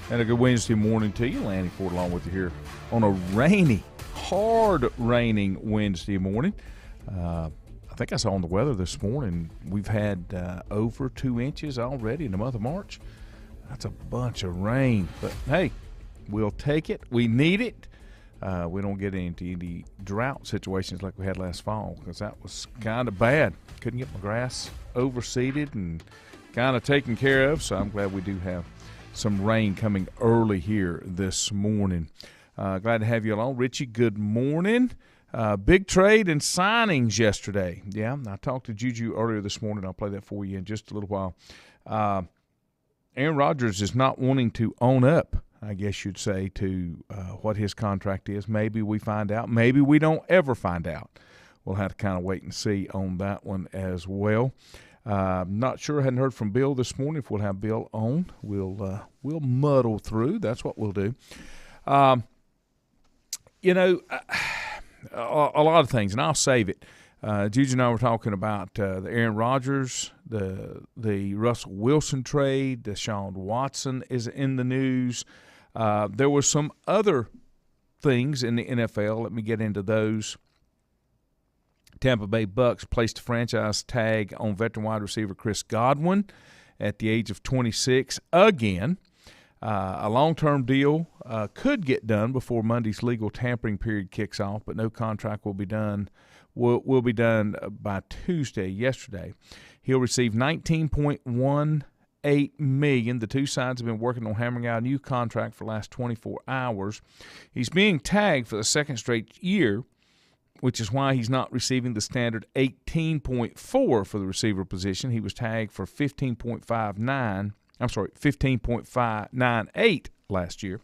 And a good Wednesday morning to you. Lanny Ford along with you here on a rainy, hard raining Wednesday morning. I think I saw on the weather this morning we've had over 2 inches already in the month of March. That's a bunch of rain. But, hey, we'll take it. We need it. We don't get into any drought situations like we had last fall because that was kind of bad. Couldn't get my grass overseeded and kind of taken care of, so I'm glad we do have some rain coming early here this morning. Glad to have you along. Richie, good morning. Big trade and signings yesterday. Yeah, I talked to Juju earlier this morning. I'll play that for you in just a little while. Aaron Rodgers is not wanting to own up, I guess you'd say, to what his contract is. Maybe we find out. Maybe we don't ever find out. We'll have to kind of wait and see on that one as well. Not sure. I hadn't heard from Bill this morning. If we'll have Bill on, we'll muddle through. That's what we'll do. A lot of things, and I'll save it. Juju and I were talking about the Aaron Rodgers, the Russell Wilson trade. Deshaun Watson is in the news. There were some other things in the NFL. Let me get into those. Tampa Bay Bucks placed a franchise tag on veteran wide receiver Chris Godwin at the age of 26 again. A long-term deal could get done before Monday's legal tampering period kicks off, but no contract will be done. Will be done by Tuesday. Yesterday, he'll receive $19.18 million. The two sides have been working on hammering out a new contract for the last 24 hours. He's being tagged for the second straight year, which is why he's not receiving the standard $18.4 for the receiver position. He was tagged for $15.598 last year.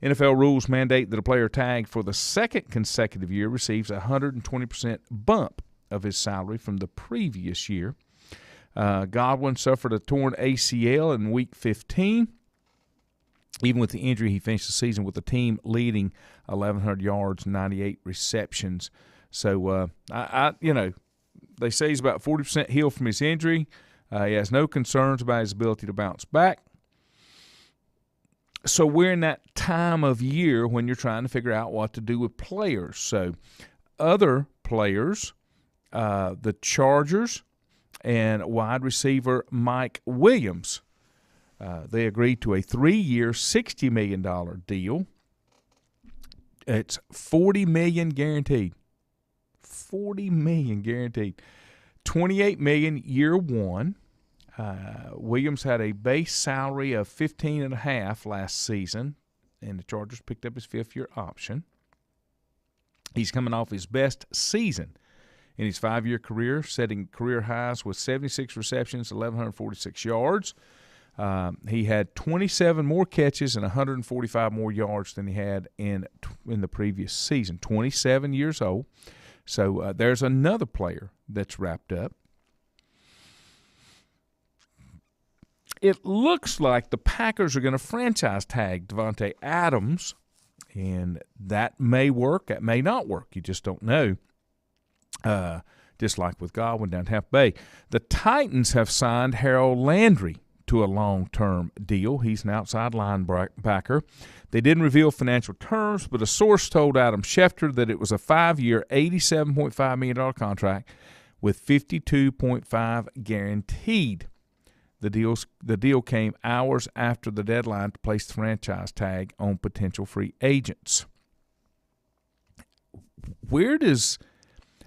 NFL rules mandate that a player tagged for the second consecutive year receives a 120% bump of his salary from the previous year. Godwin suffered a torn ACL in Week 15. Even with the injury, he finished the season with the team leading 1,100 yards, 98 receptions. So, they say he's about 40% healed from his injury. He has no concerns about his ability to bounce back. So we're in that time of year when you're trying to figure out what to do with players. So other players, the Chargers and wide receiver Mike Williams, they agreed to a 3-year, $60 million deal. It's $40 million guaranteed. $40 million guaranteed. $28 million year one. Williams had a base salary of $15.5 last season, and the Chargers picked up his fifth-year option. He's coming off his best season in his 5-year career, setting career highs with 76 receptions, 1,146 yards. He had 27 more catches and 145 more yards than he had in the previous season. 27 years old. So there's another player that's wrapped up. It looks like the Packers are going to franchise tag Devontae Adams, and that may work. That may not work. You just don't know. Just like with Godwin down Tampa Bay. The Titans have signed Harold Landry to a long-term deal. He's an outside linebacker. They didn't reveal financial terms, but a source told Adam Schefter that it was a 5-year, $87.5 million contract with $52.5 guaranteed. The deal came hours after the deadline to place the franchise tag on potential free agents. Where does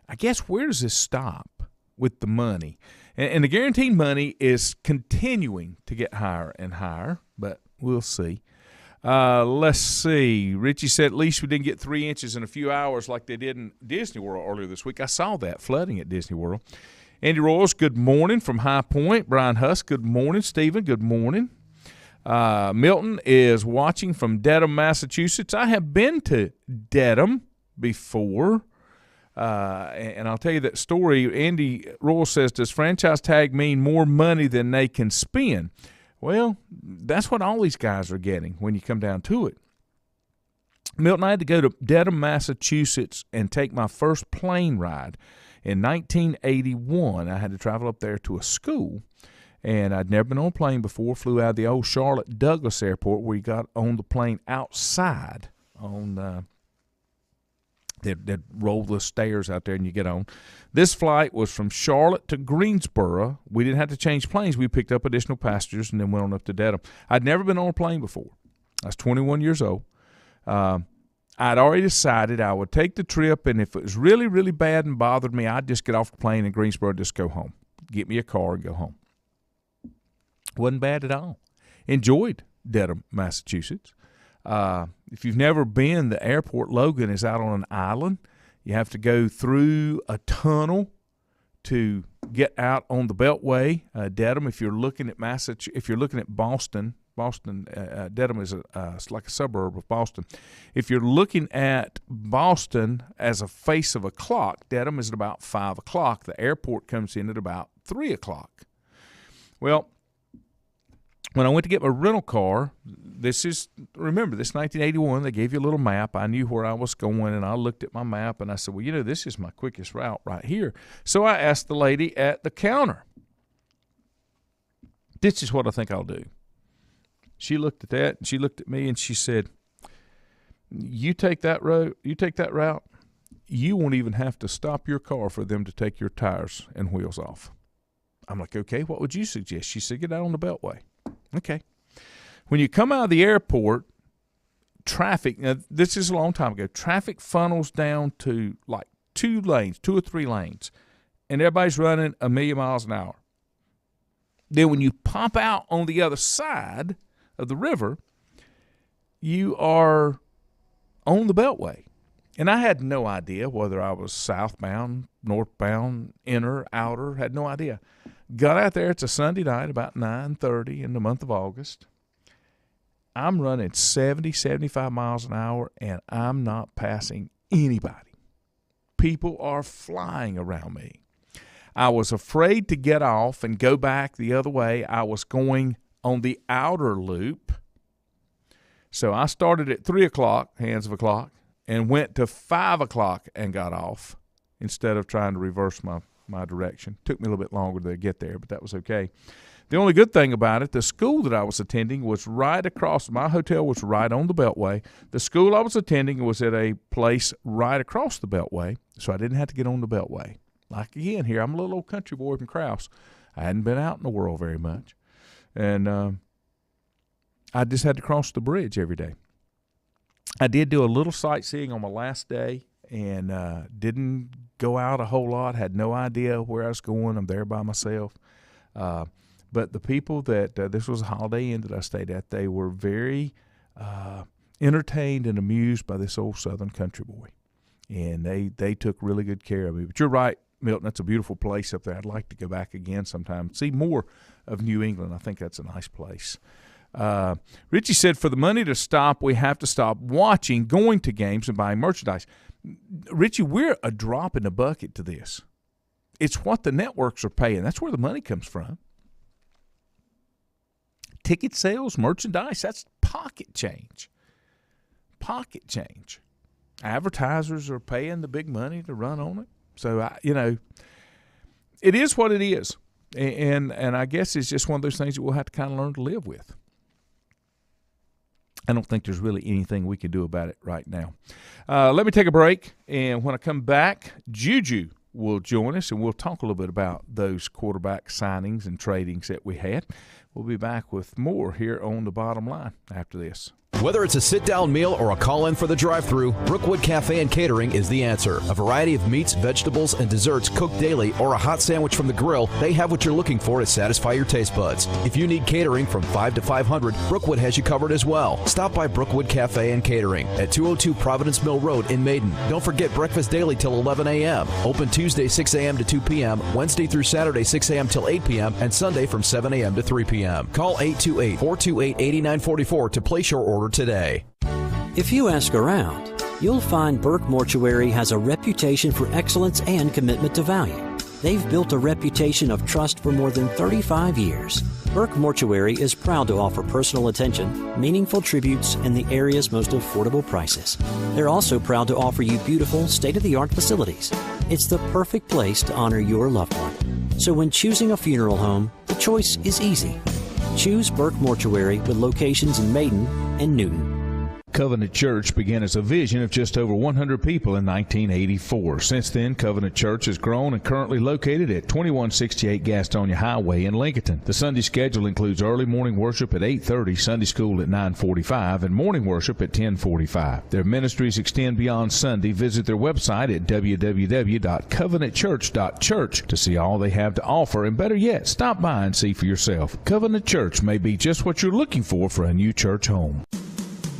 this stop with the money? And the guaranteed money is continuing to get higher and higher, but we'll see. Let's see. Richie said at least we didn't get 3 inches in a few hours like they did in Disney World earlier this week. I saw that, flooding at Disney World. Andy Royals, good morning from High Point. Brian Huss, good morning. Stephen, good morning. Milton is watching from Dedham, Massachusetts. I have been to Dedham before, and I'll tell you that story. Andy Royals says, does franchise tag mean more money than they can spend? Well, that's what all these guys are getting when you come down to it. Milton, I had to go to Dedham, Massachusetts, and take my first plane ride. In 1981, I had to travel up there to a school, And I'd never been on a plane before. Flew out of the old Charlotte Douglas Airport, where you got on the plane outside on they'd roll the stairs out there and you get on. This flight was from Charlotte to Greensboro. We didn't have to change planes. We picked up additional passengers and then went on up to Dedham. I'd never been on a plane before. I was 21 years old. I'd already decided I would take the trip, and if it was really, really bad and bothered me, I'd just get off the plane in Greensboro and just go home. Get me a car and go home. Wasn't bad at all. Enjoyed Dedham, Massachusetts. If you've never been, the airport, Logan, is out on an island. You have to go through a tunnel to get out on the Beltway. Dedham, if you're looking at if you're looking at Boston, Dedham is like a suburb of Boston. If you're looking at Boston as a face of a clock, Dedham is at about 5 o'clock. The airport comes in at about 3 o'clock. Well, when I went to get my rental car, remember, this is 1981. They gave you a little map. I knew where I was going, and I looked at my map, and I said, well, this is my quickest route right here. So I asked the lady at the counter, this is what I think I'll do. She looked at that, and she looked at me, and she said, you take that route, you won't even have to stop your car for them to take your tires and wheels off. I'm like, okay, what would you suggest? She said, get out on the Beltway. Okay. When you come out of the airport, traffic, now this is a long time ago, traffic funnels down to like 2 or 3 lanes, and everybody's running 1,000,000 miles an hour. Then when you pop out on the other side of the river, you are on the Beltway. And I had no idea whether I was southbound, northbound, inner, outer, had no idea. Got out there, it's a Sunday night, about 9:30 in the month of August. I'm running 70, 75 miles an hour, and I'm not passing anybody. People are flying around me. I was afraid to get off and go back the other way. I was going on the outer loop. So I started at 3 o'clock, hands of a clock, and went to 5 o'clock and got off instead of trying to reverse my direction. Took me a little bit longer to get there, but that was okay. The only good thing about it, the school that I was attending was right across. My hotel was right on the Beltway. The school I was attending was at a place right across the Beltway, so I didn't have to get on the Beltway. Like, again, here, I'm a little old country boy from Krause. I hadn't been out in the world very much, and I just had to cross the bridge every day. I did do a little sightseeing on my last day, and didn't go out a whole lot, had no idea where I was going. I'm there by myself. But the people that this was a Holiday Inn that I stayed at, they were very entertained and amused by this old Southern country boy. And they took really good care of me. But you're right, Milton, that's a beautiful place up there. I'd like to go back again sometime, see more of New England. I think that's a nice place. Richie said, for the money to stop, we have to stop watching, going to games, and buying merchandise. Richie, we're a drop in the bucket to this. It's what the networks are paying. That's where the money comes from. Ticket sales, merchandise, that's pocket change. Pocket change. Advertisers are paying the big money to run on it. So, it is what it is. And I guess it's just one of those things that we'll have to kind of learn to live with. I don't think there's really anything we can do about it right now. Let me take a break, and when I come back, Juju will join us, and we'll talk a little bit about those quarterback signings and tradings that we had. We'll be back with more here on The Bottom Line after this. Whether it's a sit-down meal or a call-in for the drive-thru, Brookwood Cafe and Catering is the answer. A variety of meats, vegetables, and desserts cooked daily, or a hot sandwich from the grill, they have what you're looking for to satisfy your taste buds. If you need catering from 5 to 500, Brookwood has you covered as well. Stop by Brookwood Cafe and Catering at 202 Providence Mill Road in Maiden. Don't forget breakfast daily till 11 a.m. Open Tuesday 6 a.m. to 2 p.m., Wednesday through Saturday 6 a.m. till 8 p.m., and Sunday from 7 a.m. to 3 p.m. Call 828-428-8944 to place your order today. If you ask around, you'll find Burke Mortuary has a reputation for excellence and commitment to value. They've built a reputation of trust for more than 35 years. Burke Mortuary is proud to offer personal attention, meaningful tributes, and the area's most affordable prices. They're also proud to offer you beautiful, state-of-the-art facilities. It's the perfect place to honor your loved one. So when choosing a funeral home, the choice is easy. Choose Burke Mortuary with locations in Maiden and Newton. Covenant Church began as a vision of just over 100 people in 1984. Since then, Covenant Church has grown and currently located at 2168 Gastonia Highway in Lincoln. The Sunday schedule includes early morning worship at 8:30, Sunday school at 9:45, and morning worship at 10:45. Their ministries extend beyond Sunday. Visit their website at www.covenantchurch.church to see all they have to offer, and better yet, stop by and see for yourself. Covenant Church may be just what you're looking for a new church home.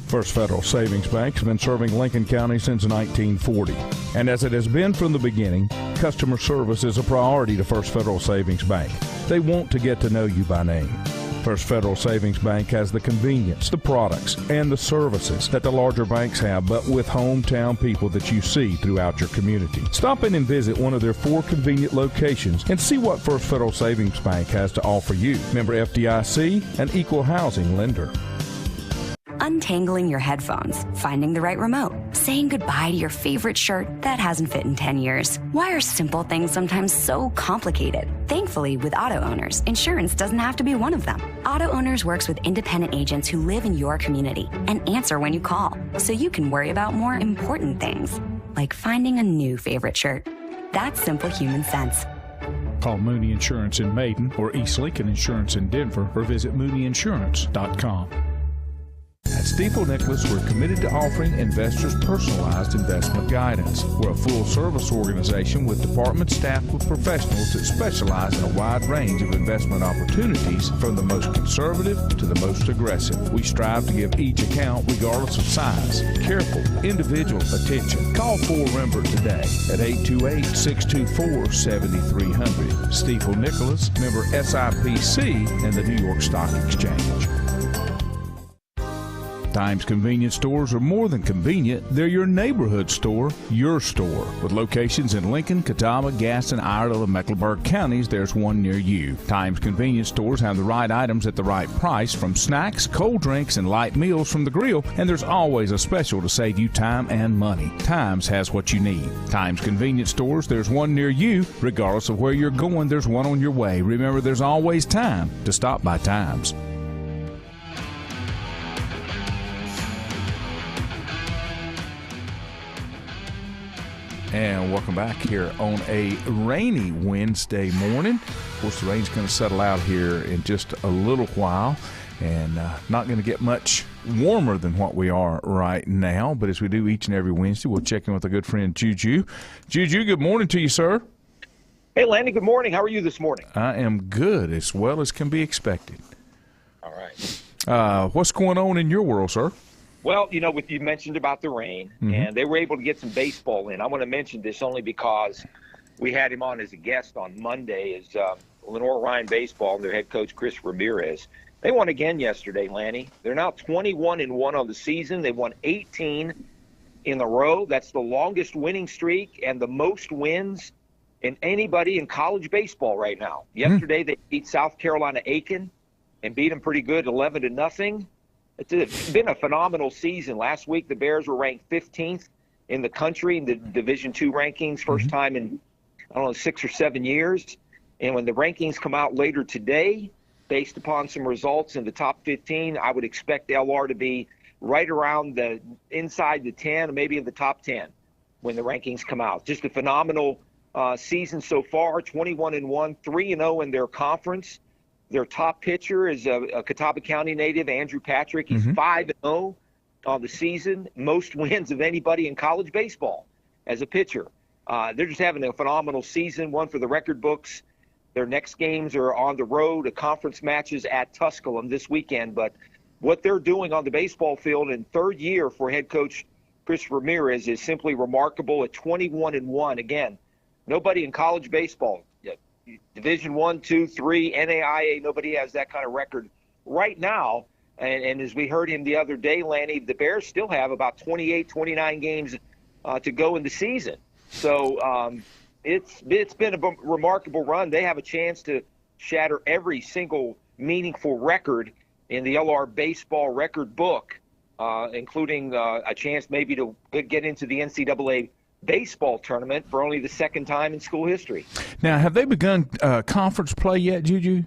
First Federal Savings Bank has been serving Lincoln County since 1940. And as it has been from the beginning, customer service is a priority to First Federal Savings Bank. They want to get to know you by name. First Federal Savings Bank has the convenience, the products, and the services that the larger banks have, but with hometown people that you see throughout your community. Stop in and visit one of their 4 convenient locations and see what First Federal Savings Bank has to offer you. Member FDIC, an equal housing lender. Untangling your headphones, finding the right remote, saying goodbye to your favorite shirt that hasn't fit in 10 years. Why are simple things sometimes so complicated? Thankfully, with Auto Owners, insurance doesn't have to be one of them. Auto Owners works with independent agents who live in your community and answer when you call, so you can worry about more important things, like finding a new favorite shirt. That's simple human sense. Call Mooney Insurance in Maiden or East Lincoln Insurance in Denver or visit mooneyinsurance.com. At Stifel Nicholas, we're committed to offering investors personalized investment guidance. We're a full-service organization with departments staffed with professionals that specialize in a wide range of investment opportunities, from the most conservative to the most aggressive. We strive to give each account, regardless of size, careful, individual attention. Call 4Rembert today at 828-624-7300. Stifel Nicholas, member SIPC and the New York Stock Exchange. Times convenience stores are more than convenient. They're your neighborhood store, your store. With locations in Lincoln, Catawba, Gaston, Iredell, and Mecklenburg counties, there's one near you. Times convenience stores have the right items at the right price, from snacks, cold drinks, and light meals from the grill, and there's always a special to save you time and money. Times has what you need. Times convenience stores, there's one near you. Regardless of where you're going, there's one on your way. Remember, there's always time to stop by Times. And welcome back here on a rainy Wednesday morning. Of course, the rain's going to settle out here in just a little while, and not going to get much warmer than what we are right now. But as we do each and every Wednesday, we'll check in with our good friend Juju. Juju, good morning to you, sir. Hey, Landy, good morning. How are you this morning? I am good, as well as can be expected. All right. What's going on in your world, sir? Well, you know, you mentioned about the rain, and they were able to get some baseball in. I want to mention this only because we had him on as a guest on Monday as Lenore Ryan Baseball and their head coach, Chris Ramirez. They won again yesterday, Lanny. They're now 21-1 on the season. They won 18 in a row. That's the longest winning streak and the most wins in anybody in college baseball right now. Yesterday, they beat South Carolina Aiken and beat them pretty good, 11-0. It's been a phenomenal season. Last week, the Bears were ranked 15th in the country in the Division II rankings, first time in, 6 or 7 years. And when the rankings come out later today, based upon some results in the top 15, I would expect LR to be right around inside the 10, maybe in the top 10 when the rankings come out. Just a phenomenal season so far, 21-1, 3-0 in their conference. Their top pitcher is a Catawba County native, Andrew Patrick. He's 5-0 on the season, most wins of anybody in college baseball as a pitcher. They're just having a phenomenal season, one for the record books. Their next games are on the road, conference matches at Tusculum this weekend. But what they're doing on the baseball field in third year for head coach Chris Ramirez is simply remarkable at 21-1. Again, nobody in college baseball, Division I, II, III, NAIA, nobody has that kind of record right now. And as we heard him the other day, Lanny, the Bears still have about 28, 29 games to go in the season. So it's been a remarkable run. They have a chance to shatter every single meaningful record in the LR baseball record book, including a chance maybe to get into the NCAA baseball tournament for only the second time in school history. Now, have they begun conference play yet, Juju?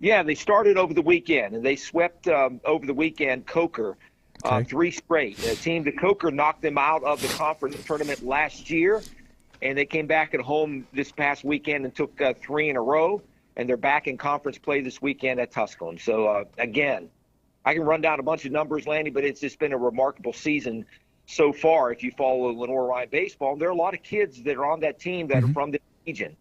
Yeah, they started over the weekend, and they swept over the weekend Coker 3 straight. A team that Coker knocked them out of the conference tournament last year, and they came back at home this past weekend and took 3 in a row, and they're back in conference play this weekend at Tusculum. So, again, I can run down a bunch of numbers, Lanny, but it's just been a remarkable season so far if you follow Lenoir-Rhyne baseball. And there are a lot of kids that are on that team that are from the region.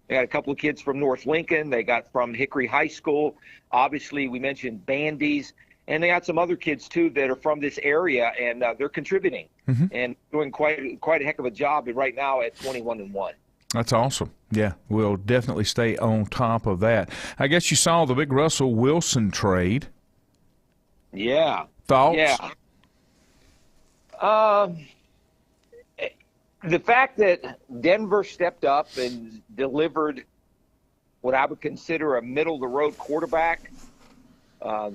They got a couple of kids from North Lincoln. They got from Hickory High School. Obviously, we mentioned Bandy's. And they got some other kids, too, that are from this area, and they're contributing and doing quite a heck of a job right now at 21-1. That's awesome. Yeah, we'll definitely stay on top of that. I guess you saw the big Russell Wilson trade. Yeah. Thoughts? Yeah. The fact that Denver stepped up and delivered what I would consider a middle-of-the-road quarterback,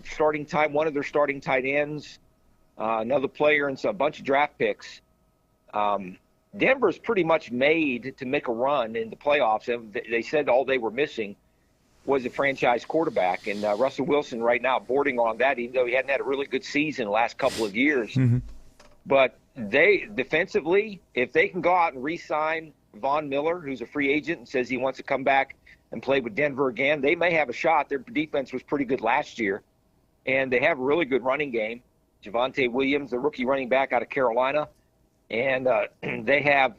starting time, one of their starting tight ends, another player, and a bunch of draft picks. Denver's pretty much made to make a run in the playoffs. They said all they were missing was a franchise quarterback, and Russell Wilson right now boarding on that, even though he hadn't had a really good season the last couple of years. But they defensively, if they can go out and re-sign Von Miller, who's a free agent and says he wants to come back and play with Denver again, they may have a shot. Their defense was pretty good last year, and they have a really good running game. Javonte Williams, the rookie running back out of Carolina, and they have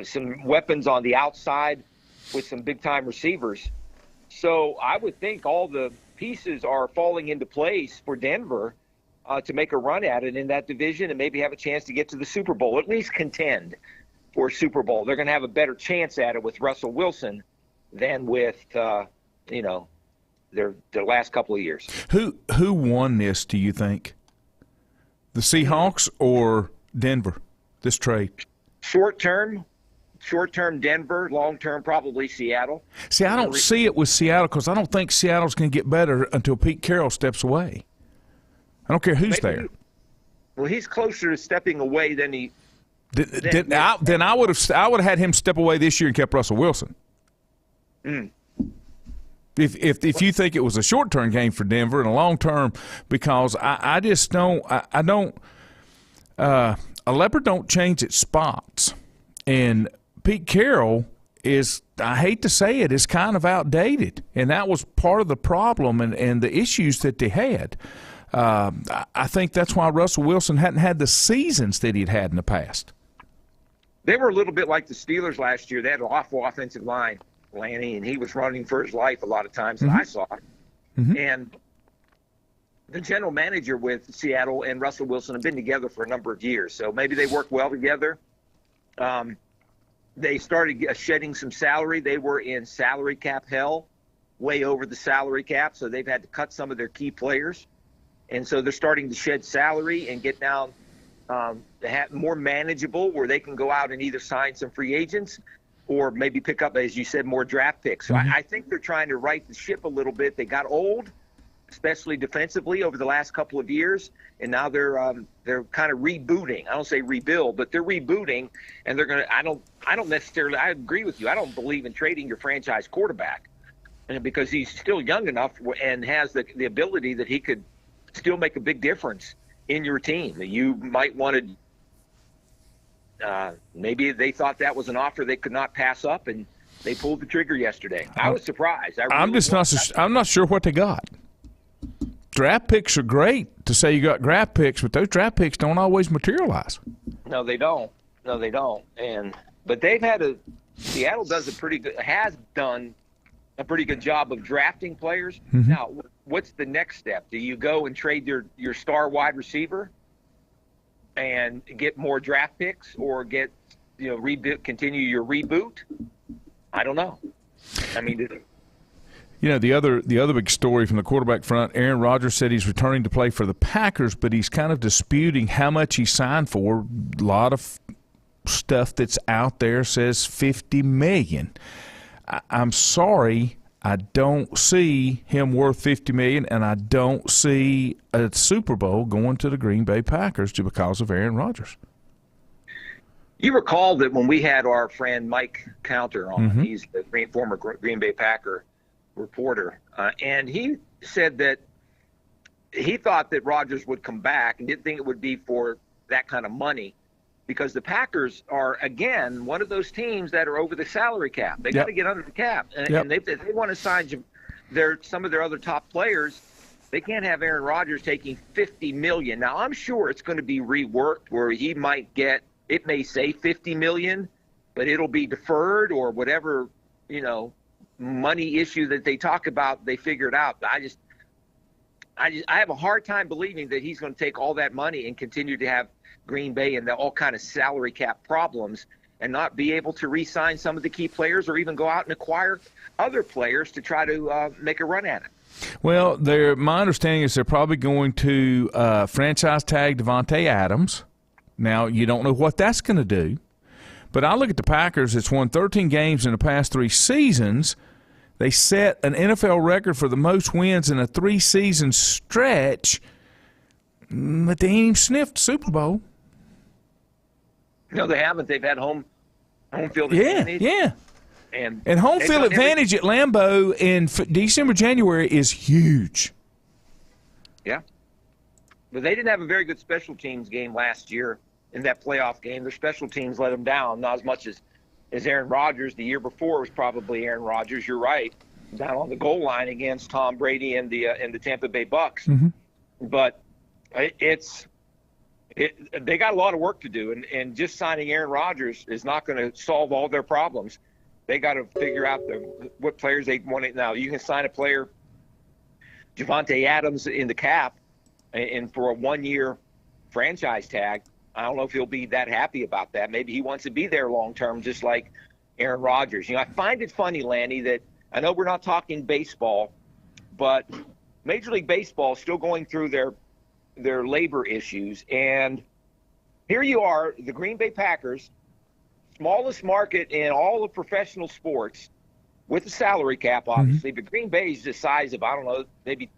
some weapons on the outside with some big-time receivers. So I would think all the pieces are falling into place for Denver to make a run at it in that division and maybe have a chance to get to the Super Bowl, at least contend for a Super Bowl. They're going to have a better chance at it with Russell Wilson than with, their last couple of years. Who won this, do you think? The Seahawks or Denver, this trade? Short term, Denver. Long term, probably Seattle. See, I don't see it with Seattle because I don't think Seattle's going to get better until Pete Carroll steps away. I don't care who's there. Well, he's closer to stepping away than he. Then I would have had him step away this year and kept Russell Wilson. If you think it was a short term game for Denver and a long term, because I just don't a leopard don't change its spots, and Pete Carroll is, I hate to say it, is kind of outdated, and that was part of the problem and the issues that they had. I think that's why Russell Wilson hadn't had the seasons that he'd had in the past. They were a little bit like the Steelers last year. They had an awful offensive line, Lanny, and he was running for his life a lot of times that I saw. And the general manager with Seattle and Russell Wilson have been together for a number of years, so maybe they work well together. They started shedding some salary. They were in salary cap hell, way over the salary cap, so they've had to cut some of their key players. And so they're starting to shed salary and get down more manageable, where they can go out and either sign some free agents or maybe pick up, as you said, more draft picks. So I think they're trying to right the ship a little bit. They got old, especially defensively, over the last couple of years, and now they're kind of rebooting. I don't say rebuild, but they're rebooting, and they're going to. I don't necessarily. I agree with you. I don't believe in trading your franchise quarterback, because he's still young enough and has the ability that he could still make a big difference in your team. You might want to maybe they thought that was an offer they could not pass up, and they pulled the trigger yesterday. I was surprised. I'm not sure what they got. Draft picks are great to say you got draft picks, but those draft picks don't always materialize. No, they don't. But they've had Seattle has done a pretty good job of drafting players. Now, what's the next step? Do you go and trade your star wide receiver and get more draft picks, or continue your reboot? I don't know. I mean, the other big story from the quarterback front, Aaron Rodgers said he's returning to play for the Packers, but he's kind of disputing how much he signed for. A lot of stuff that's out there says $50 million. I'm sorry, I don't see him worth $50 million, and I don't see a Super Bowl going to the Green Bay Packers just because of Aaron Rodgers. You recall that when we had our friend Mike Counter on, he's the former Green Bay Packer, reporter, and he said that he thought that Rodgers would come back and didn't think it would be for that kind of money, because the Packers are, again, one of those teams that are over the salary cap. They got to get under the cap. And if they want to sign some of their other top players, they can't have Aaron Rodgers taking $50 million. Now, I'm sure it's going to be reworked where he might get, it may say $50 million, but it'll be deferred or whatever, money issue that they talk about, they figure it out. But I have a hard time believing that he's going to take all that money and continue to have Green Bay and all kind of salary cap problems and not be able to re-sign some of the key players or even go out and acquire other players to try to make a run at it. Well, my understanding is they're probably going to franchise tag Devontae Adams. Now, you don't know what that's going to do. But I look at the Packers. It's won 13 games in the past 3 seasons. They set an NFL record for the most wins in a 3-season stretch, but they ain't even sniffed Super Bowl. No, they haven't. They've had home field advantage. Yeah. And home field advantage at Lambeau in December, January is huge. Yeah. But they didn't have a very good special teams game last year in that playoff game. Their special teams let them down, not as much as Aaron Rodgers. The year before was probably Aaron Rodgers. You're right, down on the goal line against Tom Brady and the Tampa Bay Bucks. Mm-hmm. But they got a lot of work to do, and just signing Aaron Rodgers is not going to solve all their problems. They got to figure out what players they want. Now, you can sign a player, Javonte Adams, in the cap, and for a 1-year franchise tag. I don't know if he'll be that happy about that. Maybe he wants to be there long term, just like Aaron Rodgers. I find it funny, Lanny, that I know we're not talking baseball, but Major League Baseball is still going through their labor issues. And here you are, the Green Bay Packers, smallest market in all of professional sports, with the salary cap, obviously. Mm-hmm. But Green Bay is the size of, I don't know, maybe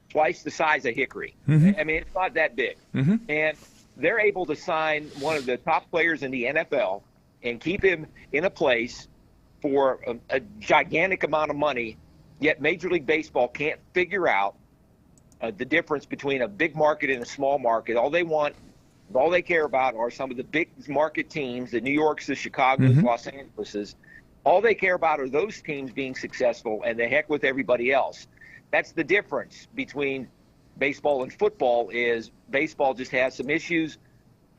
twice the size of Hickory. Mm-hmm. I mean, it's not that big. Mm-hmm. And they're able to sign one of the top players in the NFL and keep him in a place for a gigantic amount of money, yet Major League Baseball can't figure out the difference between a big market and a small market. All they care about are some of the big market teams, the New Yorks, the Chicagos, mm-hmm. Los Angeleses. All they care about are those teams being successful, and the heck with everybody else. That's the difference between baseball and football. Is baseball just has some issues.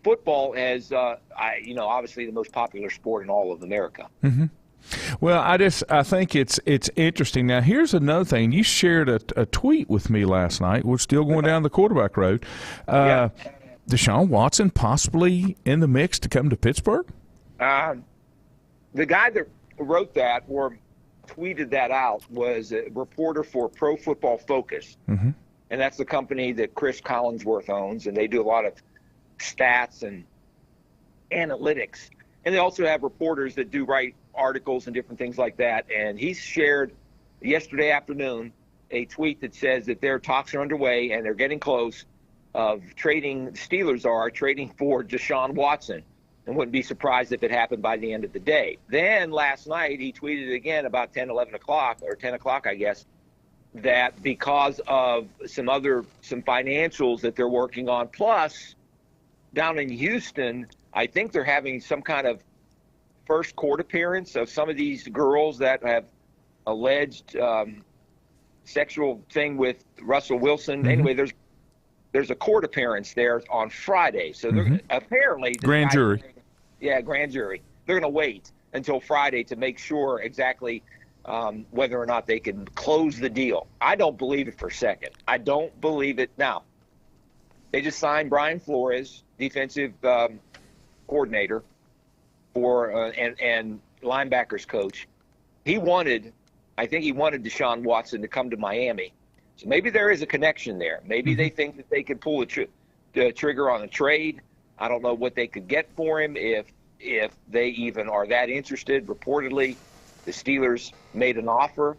Football has, obviously the most popular sport in all of America. Mm-hmm. Well, I think it's interesting. Now, here's another thing. You shared a tweet with me last night. We're still going down the quarterback road. Yeah. Deshaun Watson possibly in the mix to come to Pittsburgh? The guy that wrote that or tweeted that out was a reporter for Pro Football Focus. Mm-hmm. And that's the company that Chris Collinsworth owns, and they do a lot of stats and analytics. And they also have reporters that do write articles and different things like that. And he shared yesterday afternoon a tweet that says that their talks are underway and they're getting close of trading. Steelers are trading for Deshaun Watson, and wouldn't be surprised if it happened by the end of the day. Then last night he tweeted again about 10 o'clock, I guess, that because of some financials that they're working on, plus down in Houston, I think they're having some kind of first court appearance of some of these girls that have alleged sexual thing with Russell Wilson. Mm-hmm. Anyway, there's a court appearance there on Friday. So they're apparently grand jury. Grand jury. They're going to wait until Friday to make sure exactly whether or not they can close the deal. I don't believe it for a second. I don't believe it. Now, they just signed Brian Flores, defensive coordinator for and linebackers coach. I think he wanted Deshaun Watson to come to Miami. So maybe there is a connection there. Maybe they think that they could pull the trigger on a trade. I don't know what they could get for him if they even are that interested. Reportedly, the Steelers made an offer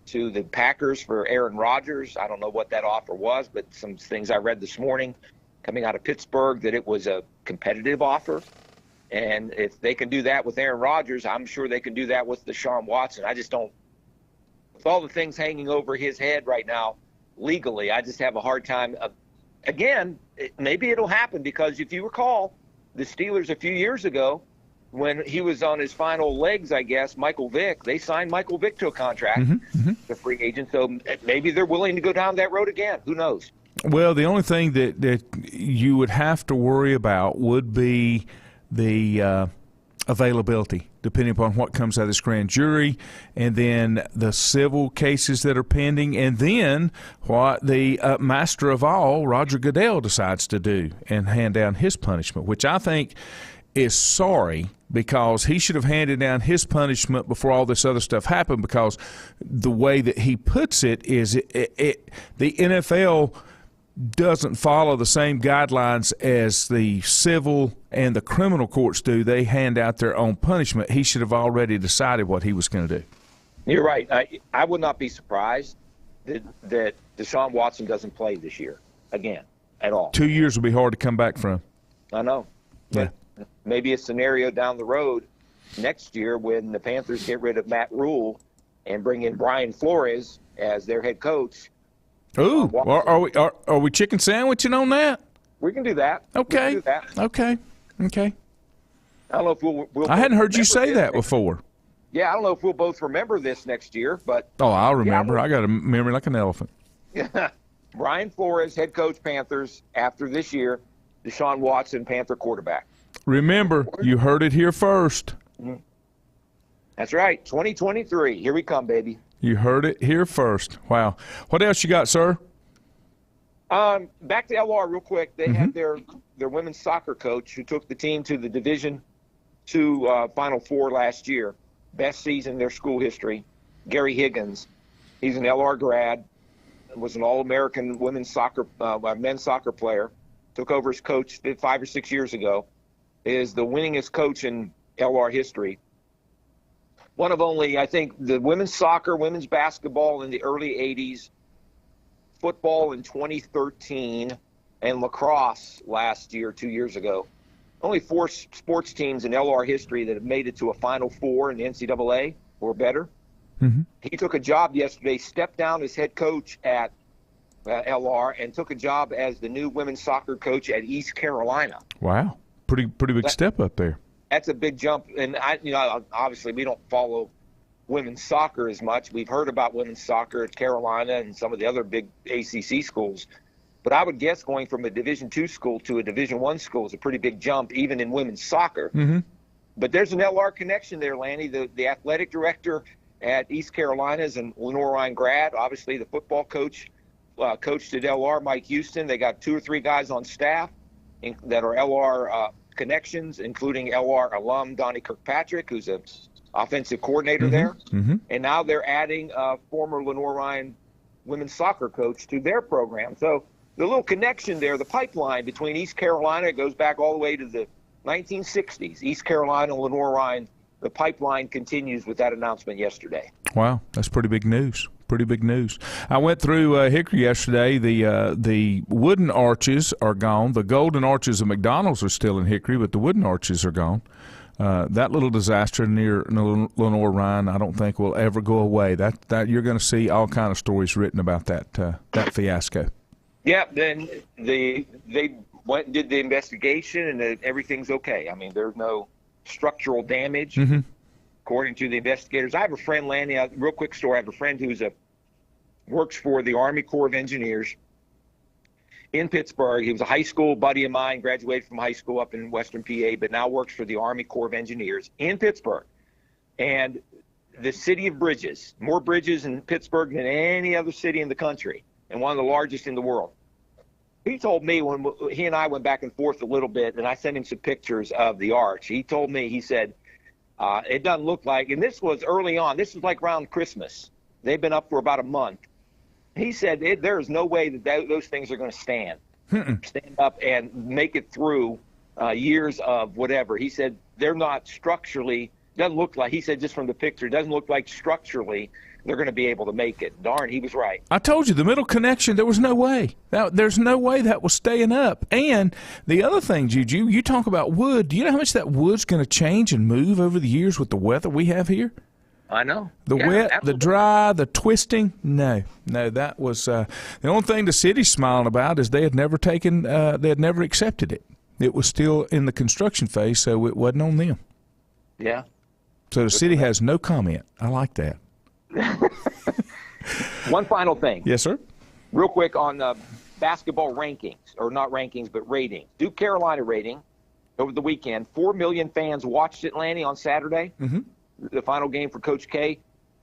to the Packers for Aaron Rodgers. I don't know what that offer was, but some things I read this morning coming out of Pittsburgh that it was a competitive offer. And if they can do that with Aaron Rodgers, I'm sure they can do that with Deshaun Watson. I just don't with all the things hanging over his head right now, legally, I just have a hard time. Again, maybe it'll happen because if you recall, the Steelers a few years ago, when he was on his final legs, I guess, Michael Vick, they signed Michael Vick to a contract, the free agent. So maybe they're willing to go down that road again. Who knows? Well, the only thing that you would have to worry about would be the availability, depending upon what comes out of this grand jury, and then the civil cases that are pending, and then what the master of all, Roger Goodell, decides to do and hand down his punishment, which I think is sorry, because he should have handed down his punishment before all this other stuff happened, because the way that he puts it is the NFL doesn't follow the same guidelines as the civil and the criminal courts do. They hand out their own punishment. He should have already decided what he was going to do. You're right. I would not be surprised that Deshaun Watson doesn't play this year again at all. 2 years will be hard to come back from. I know. But maybe a scenario down the road next year when the Panthers get rid of Matt Rule and bring in Brian Flores as their head coach. Ooh, are we chicken sandwiching on that? We can do that. Okay. We can do that. Okay. I don't know if we'll I hadn't heard you say that before. Yeah, I don't know if we'll both remember this next year, but I'll remember. I got a memory like an elephant. Brian Flores, head coach Panthers after this year. Deshaun Watson, Panther quarterback. Remember, you heard it here first. That's right. 2023. Here we come, baby. You heard it here first. Wow. What else you got, sir? Back to LR real quick. They had their women's soccer coach who took the team to the Division II Final Four last year. Best season in their school history. Gary Higgins. He's an LR grad. Was an All-American men's soccer player. Took over as coach 5 or 6 years ago. Is the winningest coach in LR history. One of only, I think, the women's soccer, women's basketball in the early 80s, football in 2013, and lacrosse last year, 2 years ago. Only 4 sports teams in LR history that have made it to a Final Four in the NCAA or better. He took a job yesterday, stepped down as head coach at LR, and took a job as the new women's soccer coach at East Carolina. Wow. Pretty big step up there. That's a big jump. And, obviously we don't follow women's soccer as much. We've heard about women's soccer at Carolina and some of the other big ACC schools. But I would guess going from a Division II school to a Division I school is a pretty big jump, even in women's soccer. But there's an LR connection there, Lanny. The athletic director at East Carolina is an Lenore Ryan grad. Obviously, the football coach coached at LR, Mike Houston. They got 2 or 3 guys on staff that are LR connections, including LR alum Donnie Kirkpatrick, who's an offensive coordinator there. And now they're adding a former Lenore Ryan women's soccer coach to their program. So the little connection there, the pipeline between East Carolina, goes back all the way to the 1960s. East Carolina, Lenore Ryan, the pipeline continues with that announcement yesterday. Wow, that's pretty big news. Pretty big news. I went through Hickory yesterday. The wooden arches are gone. The golden arches of McDonald's are still in Hickory, but the wooden arches are gone. That little disaster near Lenore Ryan, I don't think will ever go away. That you're going to see all kind of stories written about that fiasco. Yeah, then they went and did the investigation, and everything's okay. I mean, there's no structural damage. According to the investigators. I have a friend, Lanny, real quick story. I have a friend who's works for the Army Corps of Engineers in Pittsburgh. He was a high school buddy of mine, graduated from high school up in Western PA, but now works for the Army Corps of Engineers in Pittsburgh. And the city of bridges, more bridges in Pittsburgh than any other city in the country, and one of the largest in the world. He told me when he and I went back and forth a little bit, and I sent him some pictures of the arch. He told me, he said, it doesn't look like, and this was early on, this was like around Christmas. They've been up for about a month. He said there is no way that those things are going to stand up and make it through years of whatever. He said they're not structurally, doesn't look like, he said just from the picture, doesn't look like structurally they're going to be able to make it. Darn, he was right. I told you, the middle connection, there was no way. There's no way that was staying up. And the other thing, Juju, you talk about wood. Do you know how much that wood's going to change and move over the years with the weather we have here? I know. The Yeah, wet, absolutely. the dry, the twisting. No, that was the only thing the city's smiling about is they had never accepted it. It was still in the construction phase, so it wasn't on them. Yeah. So the city has no comment. I like that. One final thing. Yes, sir. Real quick on basketball rankings, or not rankings, but ratings. Duke Carolina rating over the weekend. 4 million fans watched it, Lanny, on Saturday. Mm-hmm. The final game for Coach K.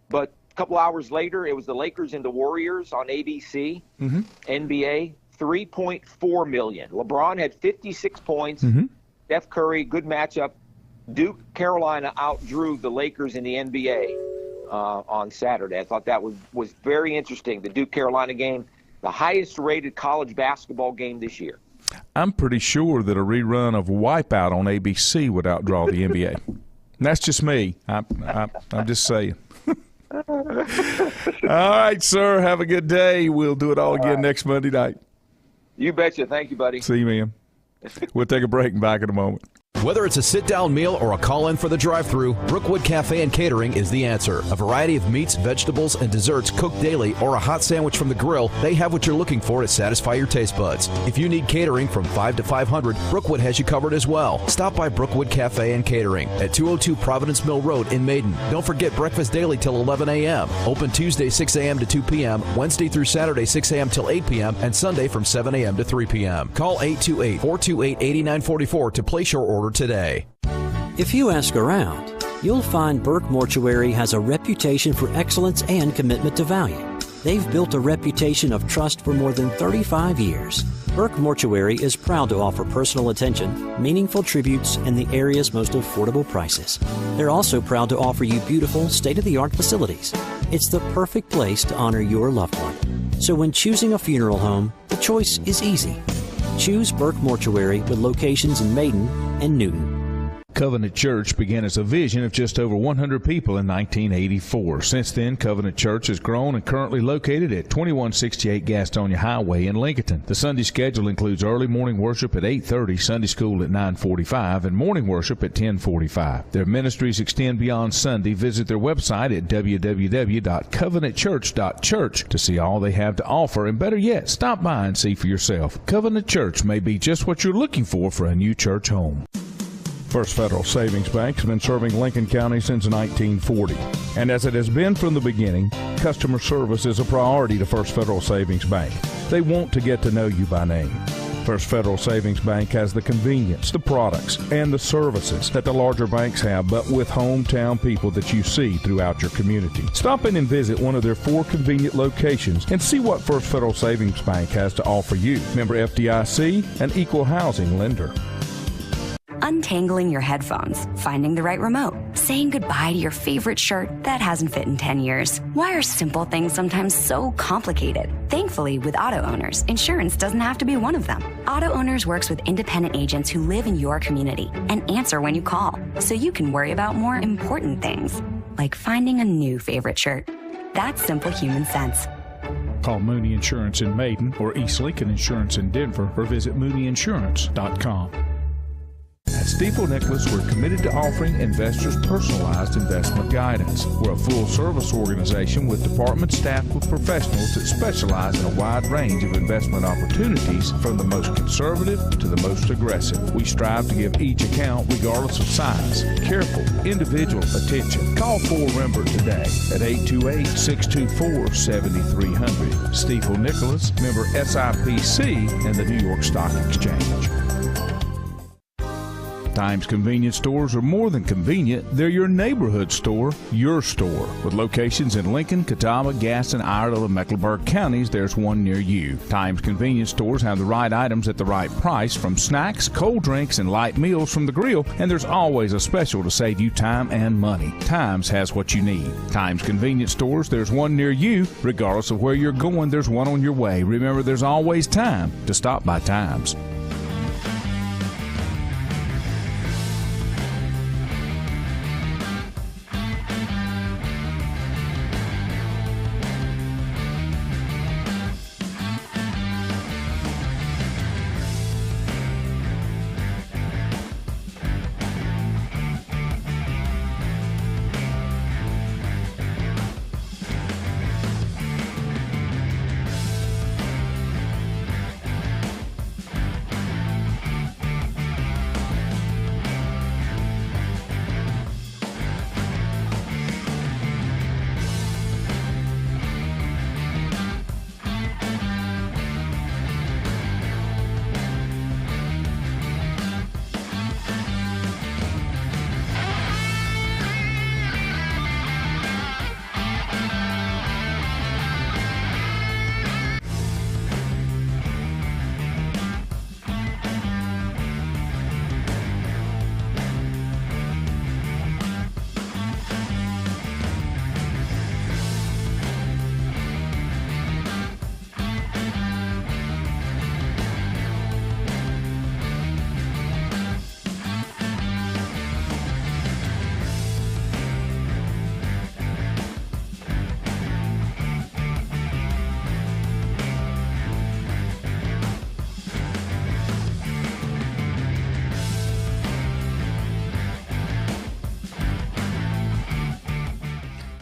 But a couple hours later, it was the Lakers and the Warriors on ABC. Mm-hmm. NBA, 3.4 million. LeBron had 56 points. Mm-hmm. Steph Curry, good matchup. Duke Carolina outdrew the Lakers in the NBA on Saturday. I thought that was very interesting. The Duke Carolina game, the highest rated college basketball game this year. I'm pretty sure that a rerun of Wipeout on ABC would outdraw the NBA. And that's just me. I'm just saying. All right, sir. Have a good day. We'll do it all again next Monday night. You betcha. Thank you, buddy. See you, man. We'll take a break and back in a moment. Whether it's a sit-down meal or a call-in for the drive-thru, Brookwood Cafe and Catering is the answer. A variety of meats, vegetables, and desserts cooked daily, or a hot sandwich from the grill, they have what you're looking for to satisfy your taste buds. If you need catering from 5 to 500, Brookwood has you covered as well. Stop by Brookwood Cafe and Catering at 202 Providence Mill Road in Maiden. Don't forget breakfast daily till 11 a.m. Open Tuesday 6 a.m. to 2 p.m., Wednesday through Saturday 6 a.m. till 8 p.m., and Sunday from 7 a.m. to 3 p.m. Call 828-428-8944 to place your order today. If you ask around, you'll find Burke Mortuary has a reputation for excellence and commitment to value. They've built a reputation of trust for more than 35 years. Burke Mortuary is proud to offer personal attention, meaningful tributes, and the area's most affordable prices. They're also proud to offer you beautiful, state-of-the-art facilities. It's the perfect place to honor your loved one. So when choosing a funeral home, the choice is easy. Choose Burke Mortuary with locations in Maiden and Newton. Covenant Church began as a vision of just over 100 people in 1984. Since then, Covenant Church has grown and currently located at 2168 Gastonia Highway in Lincoln. The Sunday schedule includes early morning worship at 8:30, Sunday school at 9:45, and morning worship at 10:45. Their ministries extend beyond Sunday. Visit their website at www.covenantchurch.church to see all they have to offer, and better yet, stop by and see for yourself. Covenant Church may be just what you're looking for a new church home. First Federal Savings Bank has been serving Lincoln County since 1940. And as it has been from the beginning, customer service is a priority to First Federal Savings Bank. They want to get to know you by name. First Federal Savings Bank has the convenience, the products, and the services that the larger banks have, but with hometown people that you see throughout your community. Stop in and visit one of their 4 convenient locations and see what First Federal Savings Bank has to offer you. Member FDIC, an equal housing lender. Untangling your headphones, finding the right remote, saying goodbye to your favorite shirt that hasn't fit in 10 years. Why are simple things sometimes so complicated? Thankfully, with auto owners, insurance doesn't have to be one of them. Auto Owners works with independent agents who live in your community and answer when you call, so you can worry about more important things, like finding a new favorite shirt. That's simple human sense. Call Mooney Insurance in Maiden or East Lincoln Insurance in Denver or visit MooneyInsurance.com. At Stifel Nicholas, we're committed to offering investors personalized investment guidance. We're a full-service organization with departments staffed with professionals that specialize in a wide range of investment opportunities, from the most conservative to the most aggressive. We strive to give each account, regardless of size, careful, individual attention. Call 4Rembert today at 828-624-7300. Stifel Nicholas, member SIPC and the New York Stock Exchange. Times convenience stores are more than convenient. They're your neighborhood store, your store. With locations in Lincoln, Catawba, Gaston, Iredell, and Mecklenburg counties, there's one near you. Times convenience stores have the right items at the right price, from snacks, cold drinks, and light meals from the grill, and there's always a special to save you time and money. Times has what you need. Times convenience stores, there's one near you. Regardless of where you're going, there's one on your way. Remember, there's always time to stop by Times.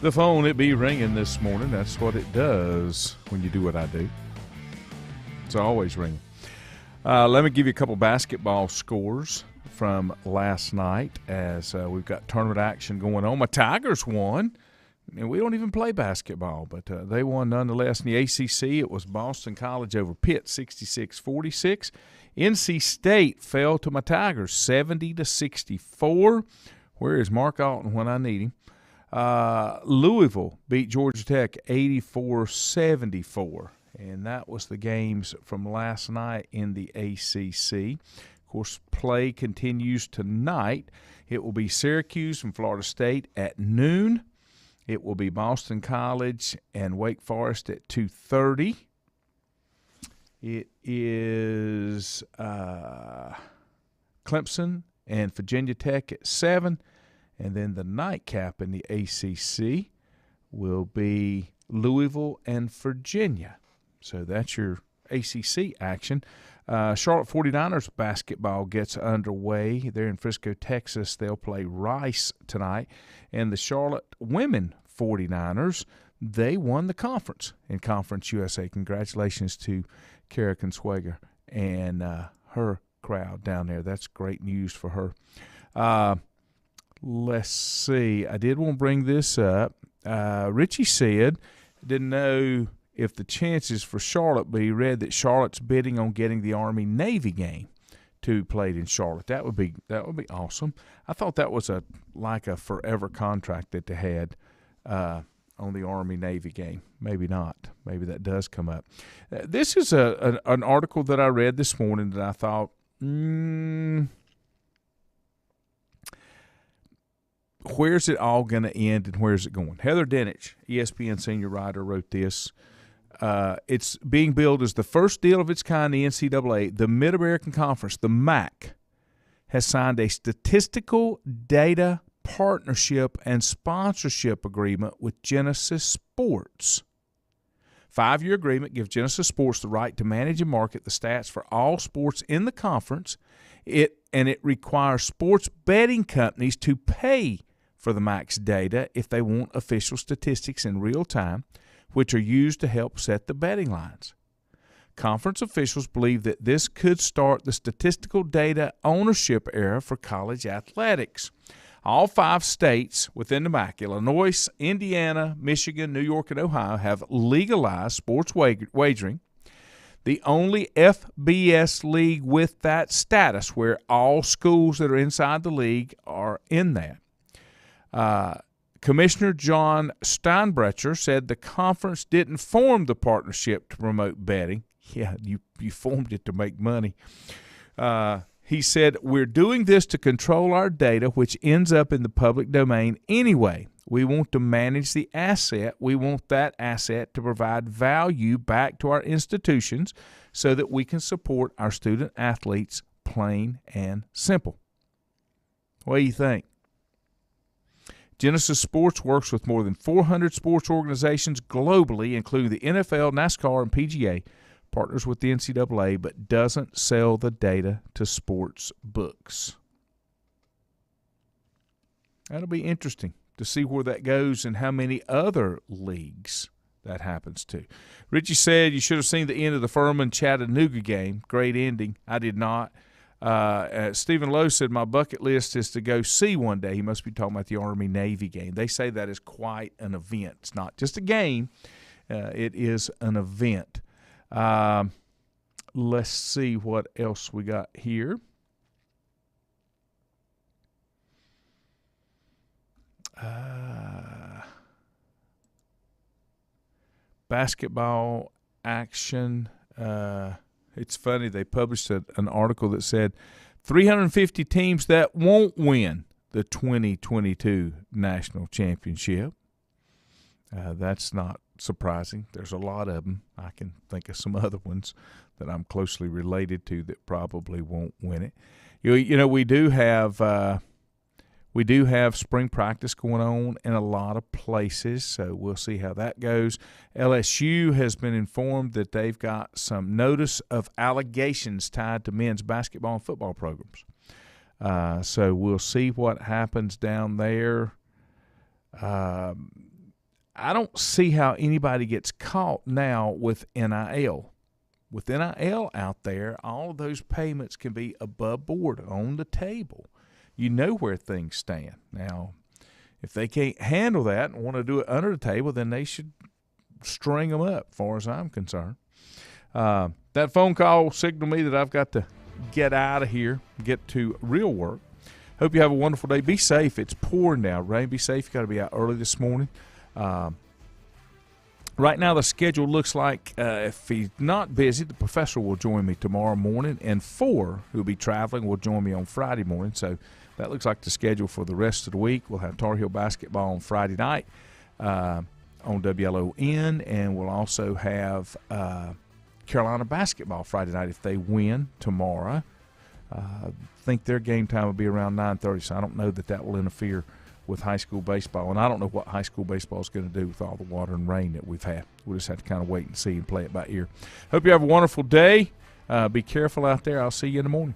The phone, it be ringing this morning. That's what it does when you do what I do. It's always ringing. Let me give you a couple basketball scores from last night as we've got tournament action going on. My Tigers won. And we don't even play basketball, but they won nonetheless. In the ACC, it was Boston College over Pitt, 66-46. NC State fell to my Tigers, 70-64. Where is Mark Alton when I need him? Louisville beat Georgia Tech 84-74. And that was the games from last night in the ACC. Of course, play continues tonight. It will be Syracuse and Florida State at noon. It will be Boston College and Wake Forest at 2:30. It is Clemson and Virginia Tech at 7. And then the nightcap in the ACC will be Louisville and Virginia. So that's your ACC action. Charlotte 49ers basketball gets underway. They're in Frisco, Texas. They'll play Rice tonight. And the Charlotte women 49ers, they won the conference in Conference USA. Congratulations to Kara Consuegra and her crowd down there. That's great news for her. Let's see. I did want to bring this up. Richie said, didn't know if the chances for Charlotte, but he read that Charlotte's bidding on getting the Army-Navy game to be played in Charlotte. That would be awesome. I thought that was like a forever contract that they had on the Army-Navy game. Maybe not. Maybe that does come up. This is an article that I read this morning that I thought, where's it all going to end and where's it going? Heather Dinich, ESPN senior writer, wrote this. It's being billed as the first deal of its kind in the NCAA. The Mid-American Conference, the MAC, has signed a statistical data partnership and sponsorship agreement with Genesis Sports. 5-year agreement gives Genesis Sports the right to manage and market the stats for all sports in the conference. It requires sports betting companies to pay for the MAC's data if they want official statistics in real time, which are used to help set the betting lines. Conference officials believe that this could start the statistical data ownership era for college athletics. All 5 states within the MAC, Illinois, Indiana, Michigan, New York, and Ohio, have legalized sports wagering. The only FBS league with that status, where all schools that are inside the league are in that. Commissioner John Steinbrecher said the conference didn't form the partnership to promote betting. Yeah, you formed it to make money. He said, we're doing this to control our data, which ends up in the public domain anyway. We want to manage the asset. We want that asset to provide value back to our institutions so that we can support our student athletes, plain and simple. What do you think? Genesis Sports works with more than 400 sports organizations globally, including the NFL, NASCAR, and PGA, partners with the NCAA, but doesn't sell the data to sports books. That'll be interesting to see where that goes and how many other leagues that happens to. Richie said you should have seen the end of the Furman-Chattanooga game. Great ending. I did not. Stephen Lowe said my bucket list is to go see one day. He must be talking about the Army-Navy game. They say that is quite an event. It's not just a game. It is an event. Let's see what else we got here. Basketball action. It's funny, they published an article that said 350 teams that won't win the 2022 national championship. That's not surprising. There's a lot of them. I can think of some other ones that I'm closely related to that probably won't win it. You know, we do have spring practice going on in a lot of places, so we'll see how that goes. LSU has been informed that they've got some notice of allegations tied to men's basketball and football programs. So we'll see what happens down there. I don't see how anybody gets caught now with NIL. With NIL out there, all of those payments can be above board on the table. You know where things stand. Now, if they can't handle that and want to do it under the table, then they should string them up, as far as I'm concerned. That phone call signaled me that I've got to get out of here, get to real work. Hope you have a wonderful day. Be safe. It's pouring now. Rain, be safe. You got to be out early this morning. Right now, the schedule looks like if he's not busy, the professor will join me tomorrow morning, and 4, who'll be traveling, will join me on Friday morning. So that looks like the schedule for the rest of the week. We'll have Tar Heel basketball on Friday night on WLON, and we'll also have Carolina basketball Friday night if they win tomorrow. I think their game time will be around 9:30, so I don't know that will interfere with high school baseball, and I don't know what high school baseball is going to do with all the water and rain that we've had. We'll just have to kind of wait and see and play it by ear. Hope you have a wonderful day. Be careful out there. I'll see you in the morning.